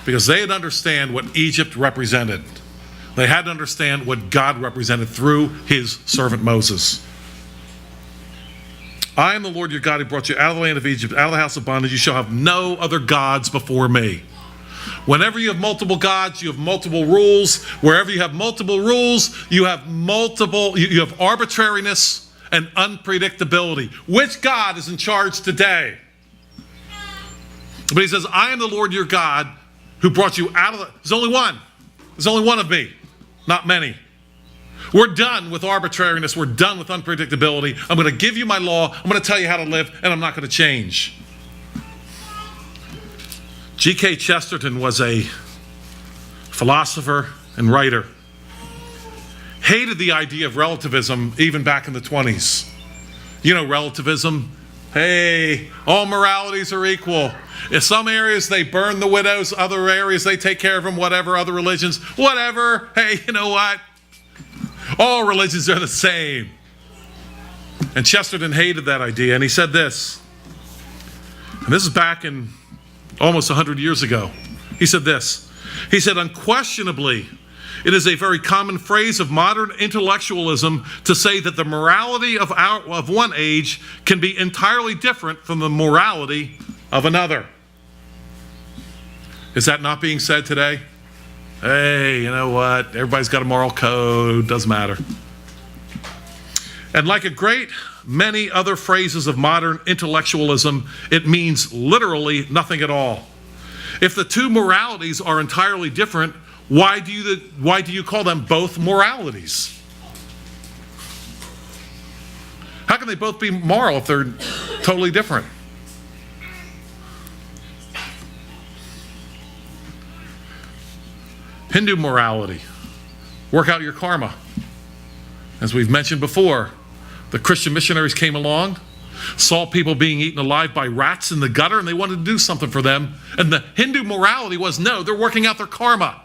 because they had to understand what Egypt represented. They had to understand what God represented through his servant Moses. I am the Lord your God who brought you out of the land of Egypt, out of the house of bondage. You shall have no other gods before me. Whenever you have multiple gods, you have multiple rules. Wherever you have multiple rules, you have arbitrariness and unpredictability. Which God is in charge today? But he says, I am the Lord your God who brought you out of the... There's only one. There's only one of me, not many. We're done with arbitrariness. We're done with unpredictability. I'm going to give you my law. I'm going to tell you how to live, and I'm not going to change. G.K. Chesterton was a philosopher and writer. Hated the idea of relativism even back in the 20s. You know, relativism. Hey, all moralities are equal. In some areas, they burn the widows. Other areas, they take care of them. Whatever, other religions, whatever. Hey, you know what? All religions are the same. And Chesterton hated that idea, and he said this. And this is back in almost 100 years ago. He said this. He said, unquestionably, it is a very common phrase of modern intellectualism to say that the morality of one age can be entirely different from the morality of another. Is that not being said today? Hey, you know what? Everybody's got a moral code. Doesn't matter. And like a great many other phrases of modern intellectualism, it means literally nothing at all. If the two moralities are entirely different, why do you call them both moralities? How can they both be moral if they're totally different? Hindu morality. Work out your karma. As we've mentioned before, the Christian missionaries came along, saw people being eaten alive by rats in the gutter, and they wanted to do something for them. And the Hindu morality was, no, they're working out their karma.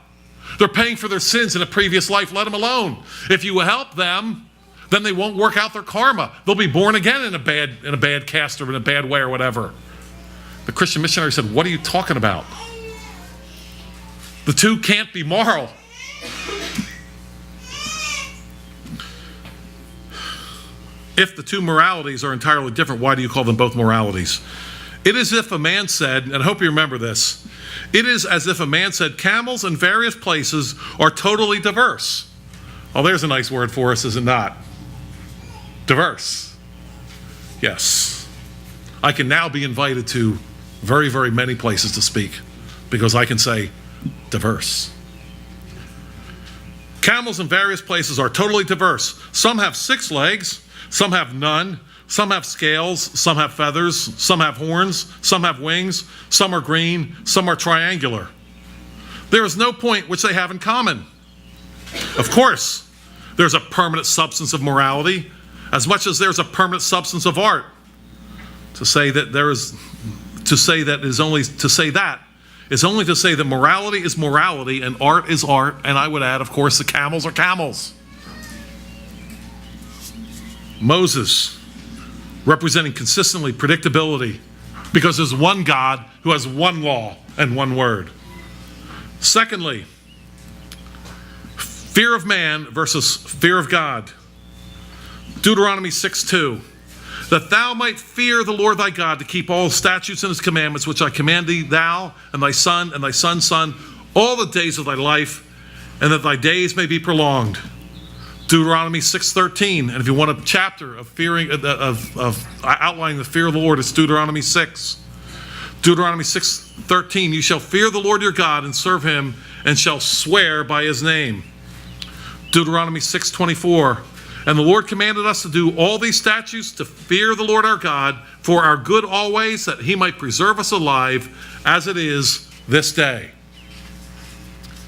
They're paying for their sins in a previous life. Let them alone. If you help them, then they won't work out their karma. They'll be born again in a bad caste or in a bad way or whatever. The Christian missionary said, what are you talking about? The two can't be moral. If the two moralities are entirely different, why do you call them both moralities? It is if a man said, and I hope you remember this, it is as if a man said camels in various places are totally diverse. Oh, there's a nice word for us, is it not? Diverse. Yes. I can now be invited to very, very many places to speak because I can say diverse. Camels in various places are totally diverse. Some have 6 legs, some have none, some have scales, some have feathers, some have horns, some have wings, some are green, some are triangular. There is no point which they have in common. Of course, there's a permanent substance of morality as much as there's a permanent substance of art. To say that morality is morality and art is art, and I would add, of course, the camels are camels. Moses, representing consistently predictability, because there's one God who has one law and one word. Secondly, fear of man versus fear of God. Deuteronomy 6:2. That thou might fear the Lord thy God, to keep all statutes and his commandments, which I command thee, thou and thy son and thy son's son, all the days of thy life, and that thy days may be prolonged. Deuteronomy 6:13. And if you want a chapter of outlining the fear of the Lord, it's Deuteronomy 6. Deuteronomy 6:13. You shall fear the Lord your God and serve him, and shall swear by his name. Deuteronomy 6:24. And the Lord commanded us to do all these statutes, to fear the Lord our God for our good always, that he might preserve us alive as it is this day.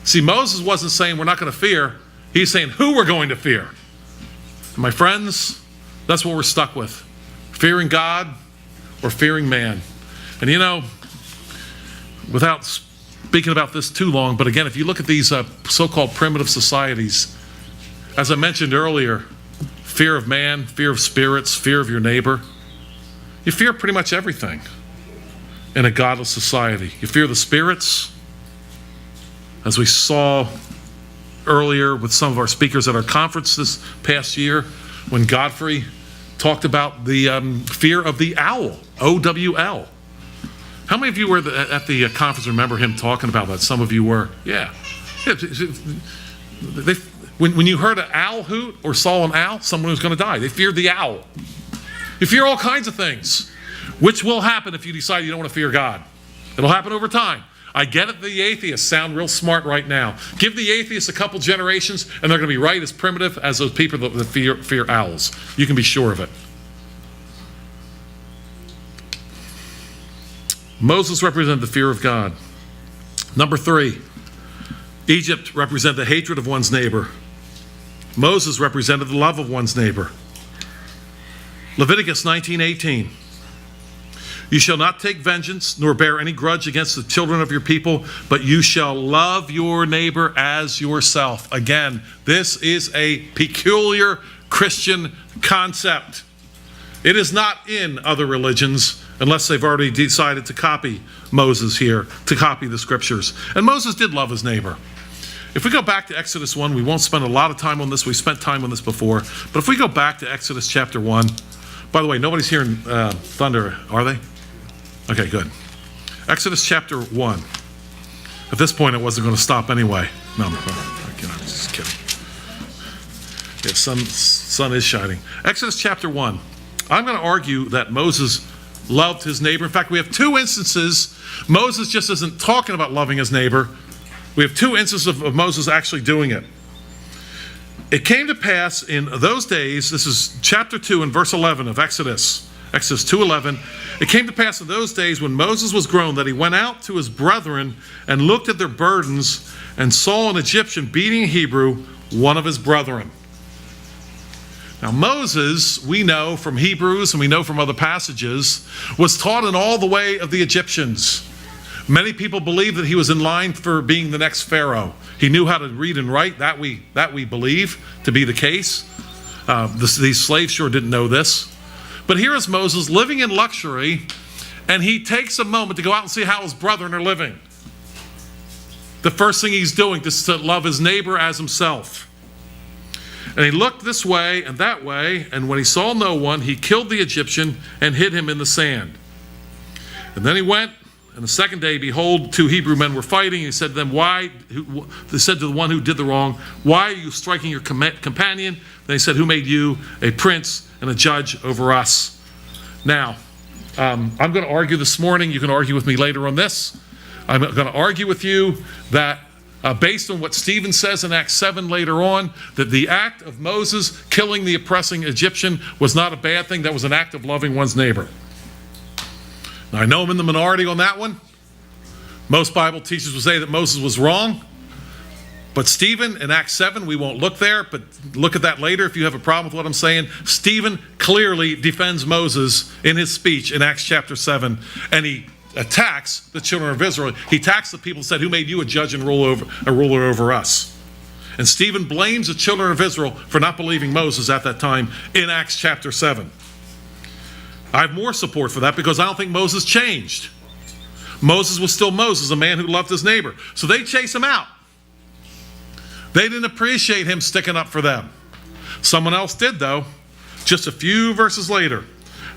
See, Moses wasn't saying we're not going to fear. He's saying who we're going to fear. And my friends, that's what we're stuck with. Fearing God or fearing man. And you know, without speaking about this too long, but again, if you look at these so-called primitive societies, as I mentioned earlier, fear of man, fear of spirits, fear of your neighbor. You fear pretty much everything in a godless society. You fear the spirits, as we saw earlier with some of our speakers at our conference this past year, when Godfrey talked about the fear of the owl, O-W-L. How many of you were at the conference remember him talking about that? Some of you were. Yeah. When you heard an owl hoot or saw an owl, someone was going to die. They feared the owl. You fear all kinds of things, which will happen if you decide you don't want to fear God. It'll happen over time. I get it, the atheists sound real smart right now. Give the atheists a couple generations, and they're going to be right as primitive as those people that fear owls. You can be sure of it. Moses represented the fear of God. Number 3, Egypt represented the hatred of one's neighbor. Moses represented the love of one's neighbor. Leviticus 19:18. You shall not take vengeance, nor bear any grudge against the children of your people, but you shall love your neighbor as yourself. Again, this is a peculiar Christian concept. It is not in other religions, unless they've already decided to copy Moses here, to copy the scriptures. And Moses did love his neighbor. If we go back to Exodus 1, we won't spend a lot of time on this. We spent time on this before. But if we go back to Exodus chapter 1, by the way, nobody's hearing thunder, are they? Okay, good. Exodus chapter 1. At this point, it wasn't going to stop anyway. No, I'm just kidding. Yeah, sun is shining. Exodus chapter 1. I'm going to argue that Moses loved his neighbor. In fact, we have 2 instances. Moses just isn't talking about loving his neighbor. We have 2 instances of Moses actually doing it. It came to pass in those days, this is chapter 2 and verse 11 of Exodus 2:11. It came to pass in those days when Moses was grown that he went out to his brethren and looked at their burdens and saw an Egyptian beating a Hebrew, one of his brethren. Now Moses, we know from Hebrews and we know from other passages, was taught in all the way of the Egyptians. Many people believe that he was in line for being the next Pharaoh. He knew how to read and write. That we believe to be the case. These slaves sure didn't know this. But here is Moses living in luxury, and he takes a moment to go out and see how his brethren are living. The first thing he's doing is to love his neighbor as himself. And he looked this way and that way, and when he saw no one, he killed the Egyptian and hid him in the sand. And then he went, and the second day, behold, 2 Hebrew men were fighting. He said to them, they said to the one who did the wrong, why are you striking your companion? Then he said, who made you a prince and a judge over us? Now, I'm going to argue this morning. You can argue with me later on this. I'm going to argue with you that based on what Stephen says in Acts 7 later on, that the act of Moses killing the oppressing Egyptian was not a bad thing. That was an act of loving one's neighbor. Now, I know I'm in the minority on that one. Most Bible teachers will say that Moses was wrong. But Stephen in Acts 7, we won't look there, but look at that later if you have a problem with what I'm saying. Stephen clearly defends Moses in his speech in Acts chapter 7, and he attacks the children of Israel. He attacks the people and said, who made you a judge and ruler over us? And Stephen blames the children of Israel for not believing Moses at that time in Acts chapter 7. I have more support for that because I don't think Moses changed. Moses was still Moses, a man who loved his neighbor. So they chase him out. They didn't appreciate him sticking up for them. Someone else did, though. Just a few verses later.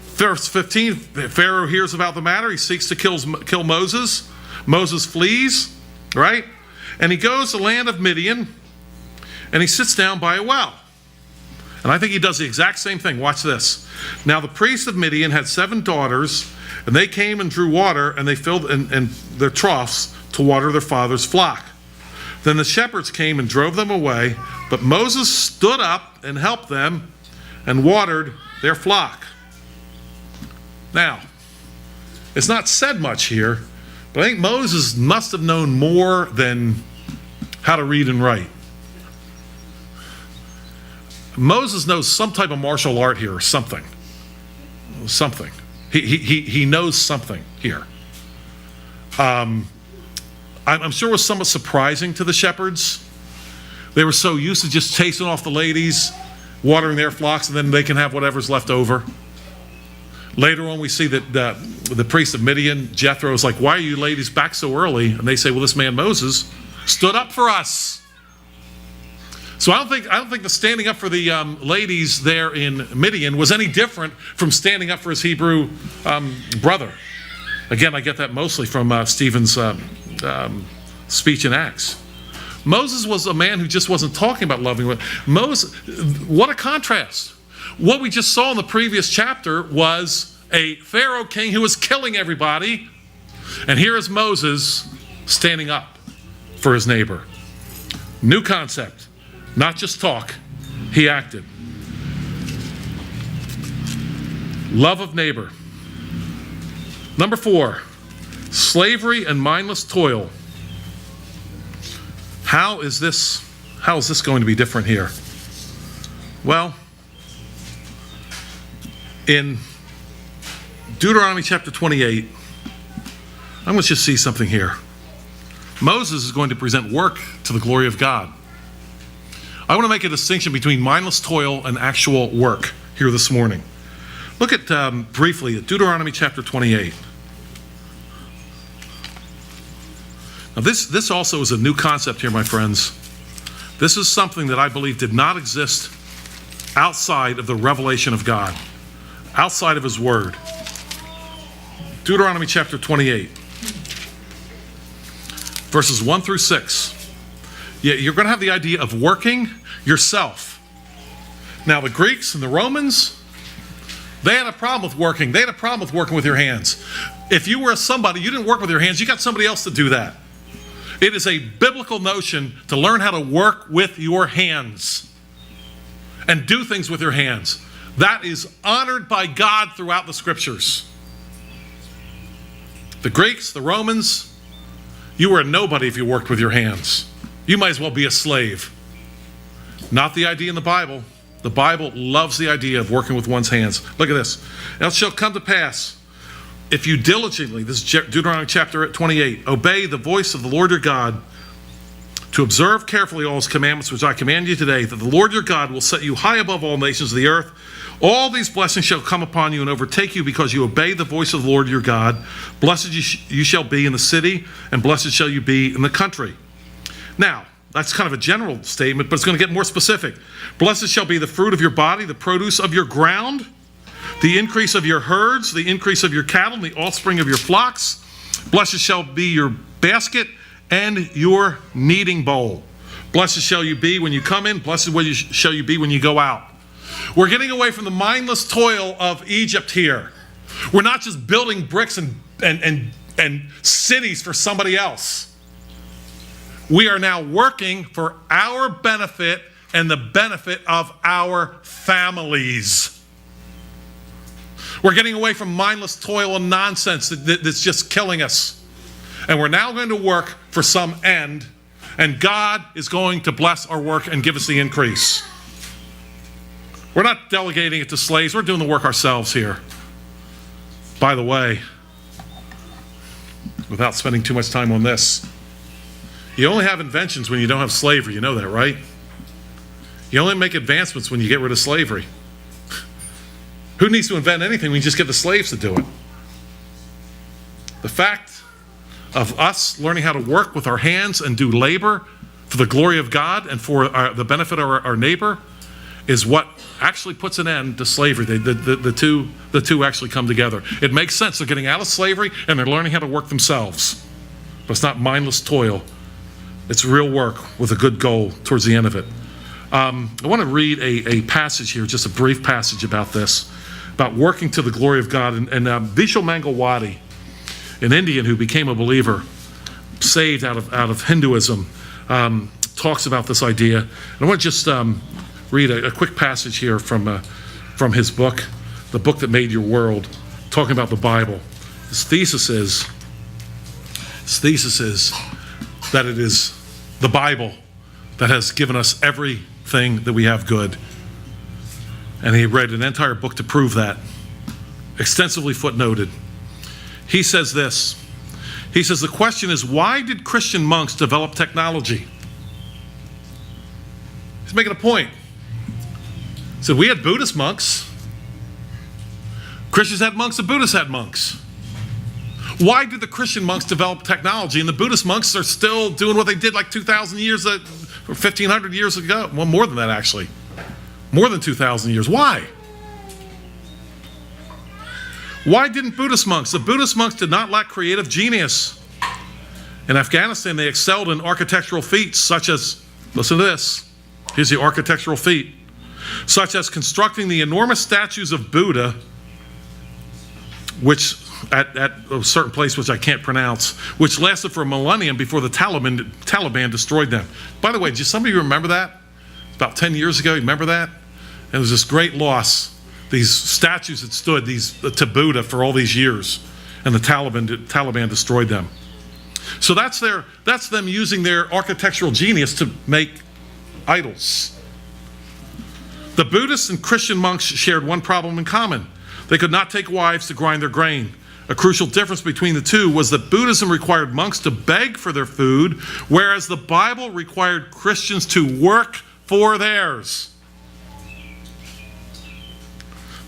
Verse 15, Pharaoh hears about the matter. He seeks to kill Moses. Moses flees, right? And he goes to the land of Midian, and he sits down by a well. And I think he does the exact same thing. Watch this. Now the priest of Midian had 7 daughters, and they came and drew water, and they filled in their troughs to water their father's flock. Then the shepherds came and drove them away, but Moses stood up and helped them and watered their flock. Now, it's not said much here, but I think Moses must have known more than how to read and write. Moses knows some type of martial art here or something. Something. He knows something here. I'm sure it was somewhat surprising to the shepherds. They were so used to just chasing off the ladies, watering their flocks, and then they can have whatever's left over. Later on, we see that the priest of Midian, Jethro, is like, why are you ladies back so early? And they say, well, this man Moses stood up for us. So I don't think the standing up for the ladies there in Midian was any different from standing up for his Hebrew brother. Again, I get that mostly from Stephen's speech in Acts. Moses was a man who just wasn't talking about loving women. Moses, what a contrast. What we just saw in the previous chapter was a Pharaoh king who was killing everybody. And here is Moses standing up for his neighbor. New concept. Not just talk, he acted. Love of neighbor. Number 4, slavery and mindless toil. How is this going to be different here? Well, in Deuteronomy chapter 28, I'm going to just see something here. Moses is going to present work to the glory of God. I want to make a distinction between mindless toil and actual work here this morning. Look at briefly at Deuteronomy chapter 28. Now this also is a new concept here, my friends. This is something that I believe did not exist outside of the revelation of God, outside of his word. Deuteronomy chapter 28, verses 1 through 6. Yeah, you're going to have the idea of working yourself. Now, the Greeks and the Romans, they had a problem with working. They had a problem with working with your hands. If you were somebody, you didn't work with your hands, you got somebody else to do that. It is a biblical notion to learn how to work with your hands and do things with your hands. That is honored by God throughout the scriptures. The Greeks, the Romans, you were a nobody if you worked with your hands. You might as well be a slave. Not the idea in the Bible. The Bible loves the idea of working with one's hands. Look at this. Now it shall come to pass, if you diligently, this is Deuteronomy chapter 28, obey the voice of the Lord your God, to observe carefully all his commandments which I command you today, that the Lord your God will set you high above all nations of the earth. All these blessings shall come upon you and overtake you because you obey the voice of the Lord your God. Blessed you shall be in the city, and blessed shall you be in the country. Now, that's kind of a general statement, but it's going to get more specific. Blessed shall be the fruit of your body, the produce of your ground, the increase of your herds, the increase of your cattle, and the offspring of your flocks. Blessed shall be your basket and your kneading bowl. Blessed shall you be when you come in, blessed shall you be when you go out. We're getting away from the mindless toil of Egypt here. We're not just building bricks and cities for somebody else. We are now working for our benefit and the benefit of our families. We're getting away from mindless toil and nonsense that's just killing us. And we're now going to work for some end, and God is going to bless our work and give us the increase. We're not delegating it to slaves. We're doing the work ourselves here. By the way, without spending too much time on this, you only have inventions when you don't have slavery. You know that, right? You only make advancements when you get rid of slavery. Who needs to invent anything when you just get the slaves to do it? The fact of us learning how to work with our hands and do labor for the glory of God and for the benefit of our neighbor is what actually puts an end to slavery. The two actually come together. It makes sense. They're getting out of slavery and they're learning how to work themselves. But it's not mindless toil. It's real work with a good goal towards the end of it. I want to read a passage here, just a brief passage about this, about working to the glory of God. And Vishal Mangalwadi, an Indian who became a believer, saved out of Hinduism, talks about this idea. And I want to just read a quick passage here from his book, The Book That Made Your World, talking about the Bible. His thesis is that it is the Bible that has given us everything that we have good. And he read an entire book to prove that, extensively footnoted. He says this. He says, the question is, why did Christian monks develop technology? He's making a point. He said, we had Buddhist monks. Christians had monks and Buddhists had monks. Why did the Christian monks develop technology and the Buddhist monks are still doing what they did like 2,000 years or 1,500 years ago? Well, more than that, actually. More than 2,000 years. Why? Why didn't Buddhist monks? The Buddhist monks did not lack creative genius. In Afghanistan, they excelled in architectural feats such as, listen to this, here's the architectural feat, such as constructing the enormous statues of Buddha, which at a certain place which I can't pronounce, which lasted for a millennium before the Taliban destroyed them. By the way, do some of you remember that? About 10 years ago, you remember that? And it was this great loss. These statues that stood to Buddha for all these years, and the Taliban destroyed them. So that's them using their architectural genius to make idols. The Buddhists and Christian monks shared one problem in common. They could not take wives to grind their grain. A crucial difference between the two was that Buddhism required monks to beg for their food, whereas the Bible required Christians to work for theirs.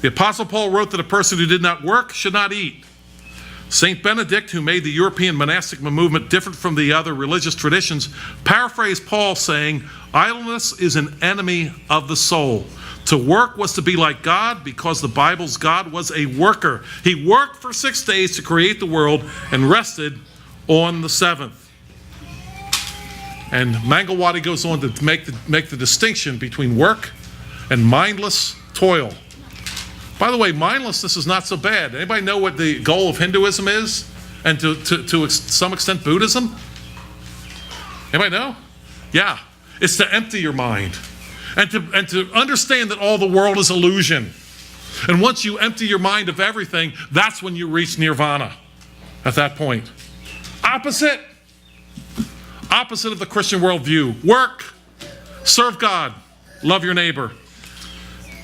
The Apostle Paul wrote that a person who did not work should not eat. Saint Benedict, who made the European monastic movement different from the other religious traditions, paraphrased Paul saying, idleness is an enemy of the soul. To work was to be like God because the Bible's God was a worker. He worked for 6 days to create the world and rested on the seventh. And Mangalwadi goes on to make the distinction between work and mindless toil. By the way, mindlessness is not so bad. Anybody know what the goal of Hinduism is? And to some extent Buddhism? Anybody know? Yeah. It's to empty your mind. And to understand that all the world is illusion. And once you empty your mind of everything, that's when you reach nirvana at that point. Opposite of the Christian worldview. Work, serve God, love your neighbor.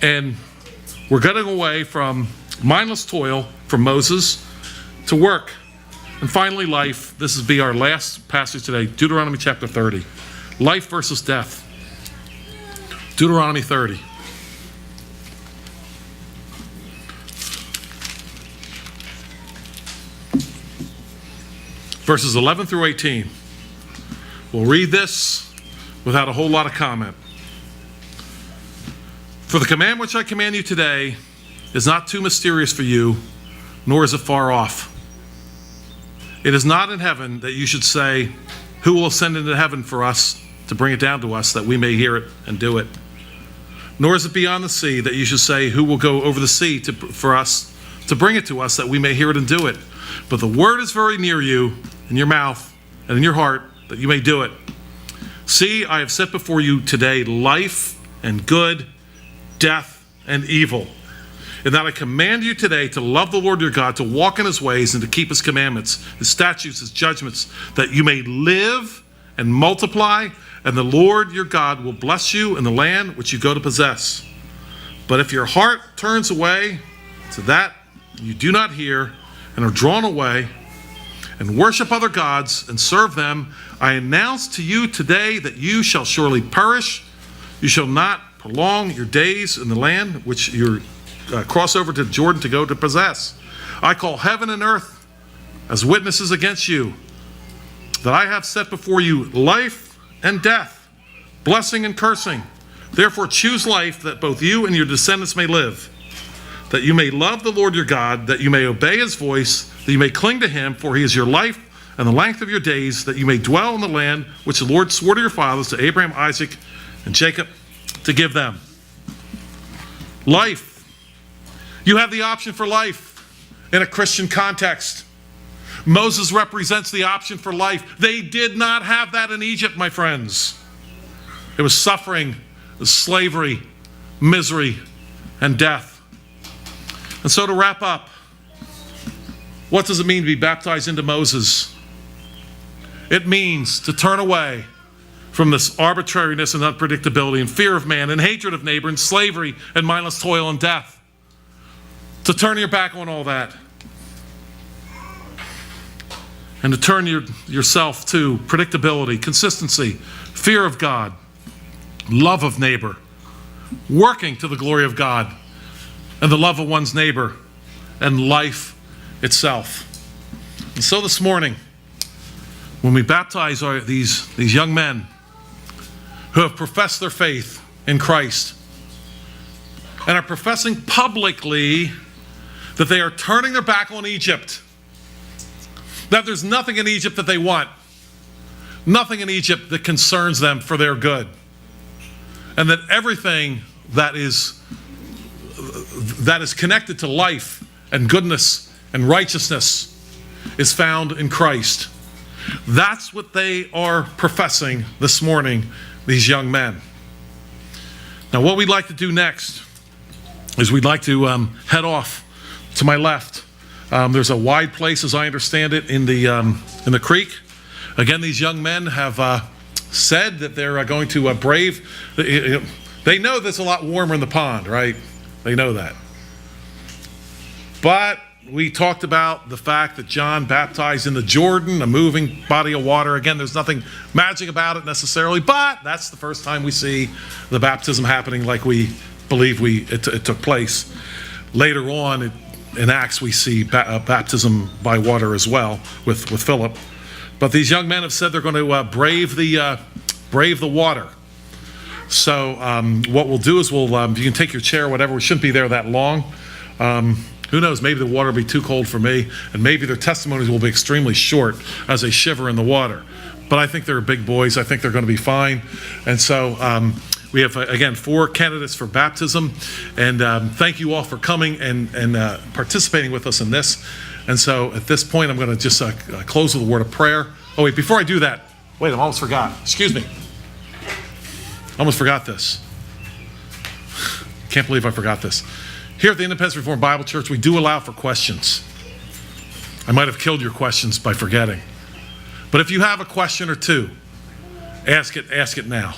And we're getting away from mindless toil from Moses to work. And finally, life. This will be our last passage today, Deuteronomy chapter 30. Life versus death. Deuteronomy 30. Verses 11 through 18. We'll read this without a whole lot of comment. For the command which I command you today is not too mysterious for you, nor is it far off. It is not in heaven that you should say, who will ascend into heaven for us to bring it down to us that we may hear it and do it? Nor is it beyond the sea that you should say, who will go over the sea for us to bring it to us that we may hear it and do it? But the word is very near you, in your mouth and in your heart, that you may do it. See, I have set before you today life and good, death and evil. And that I command you today to love the Lord your God, to walk in his ways and to keep his commandments, his statutes, his judgments, that you may live and multiply, and the Lord your God will bless you in the land which you go to possess. But if your heart turns away to that you do not hear and are drawn away and worship other gods and serve them, I announce to you today that you shall surely perish. You shall not prolong your days in the land which you cross over to Jordan to go to possess. I call heaven and earth as witnesses against you, that I have set before you life and death, blessing and cursing. Therefore choose life, that both you and your descendants may live, that you may love the Lord your God, that you may obey his voice, that you may cling to him, for he is your life and the length of your days, that you may dwell in the land which the Lord swore to your fathers, to Abraham, Isaac, and Jacob, to give them. Life. You have the option for life in a Christian context. Moses represents the option for life. They did not have that in Egypt, my friends. It was suffering, it was slavery, misery, and death. And so to wrap up, what does it mean to be baptized into Moses? It means to turn away from this arbitrariness and unpredictability and fear of man and hatred of neighbor and slavery and mindless toil and death. To turn your back on all that. And to turn yourself to predictability, consistency, fear of God, love of neighbor, working to the glory of God, and the love of one's neighbor, and life itself. And so this morning, when we baptize these young men who have professed their faith in Christ and are professing publicly that they are turning their back on Egypt, that there's nothing in Egypt that they want, nothing in Egypt that concerns them for their good, and that everything that is connected to life and goodness and righteousness is found in Christ. That's what they are professing this morning, these young men. Now, what we'd like to do next is we'd like to head off to my left. There's a wide place, as I understand it, in the creek. Again, these young men have said that they're going to brave. They know that it's a lot warmer in the pond, right? They know that. But we talked about the fact that John baptized in the Jordan, a moving body of water. Again, there's nothing magic about it necessarily, but that's the first time we see the baptism happening like we believe it took place. Later on in Acts, we see baptism by water as well with Philip. But these young men have said they're going to brave the water. So what we'll do is you can take your chair or whatever. We shouldn't be there that long. Who knows, maybe the water will be too cold for me, and maybe their testimonies will be extremely short as they shiver in the water. But I think they're big boys. I think they're going to be fine. And so we have, again, 4 candidates for baptism. And thank you all for coming and participating with us in this. And so at this point, I'm going to just close with a word of prayer. Oh, wait, before I do that, wait, I almost forgot. Excuse me. I almost forgot this. Can't believe I forgot this. Here at the Independence Reformed Bible Church, we do allow for questions. I might have killed your questions by forgetting. But if you have a question or two, ask it now.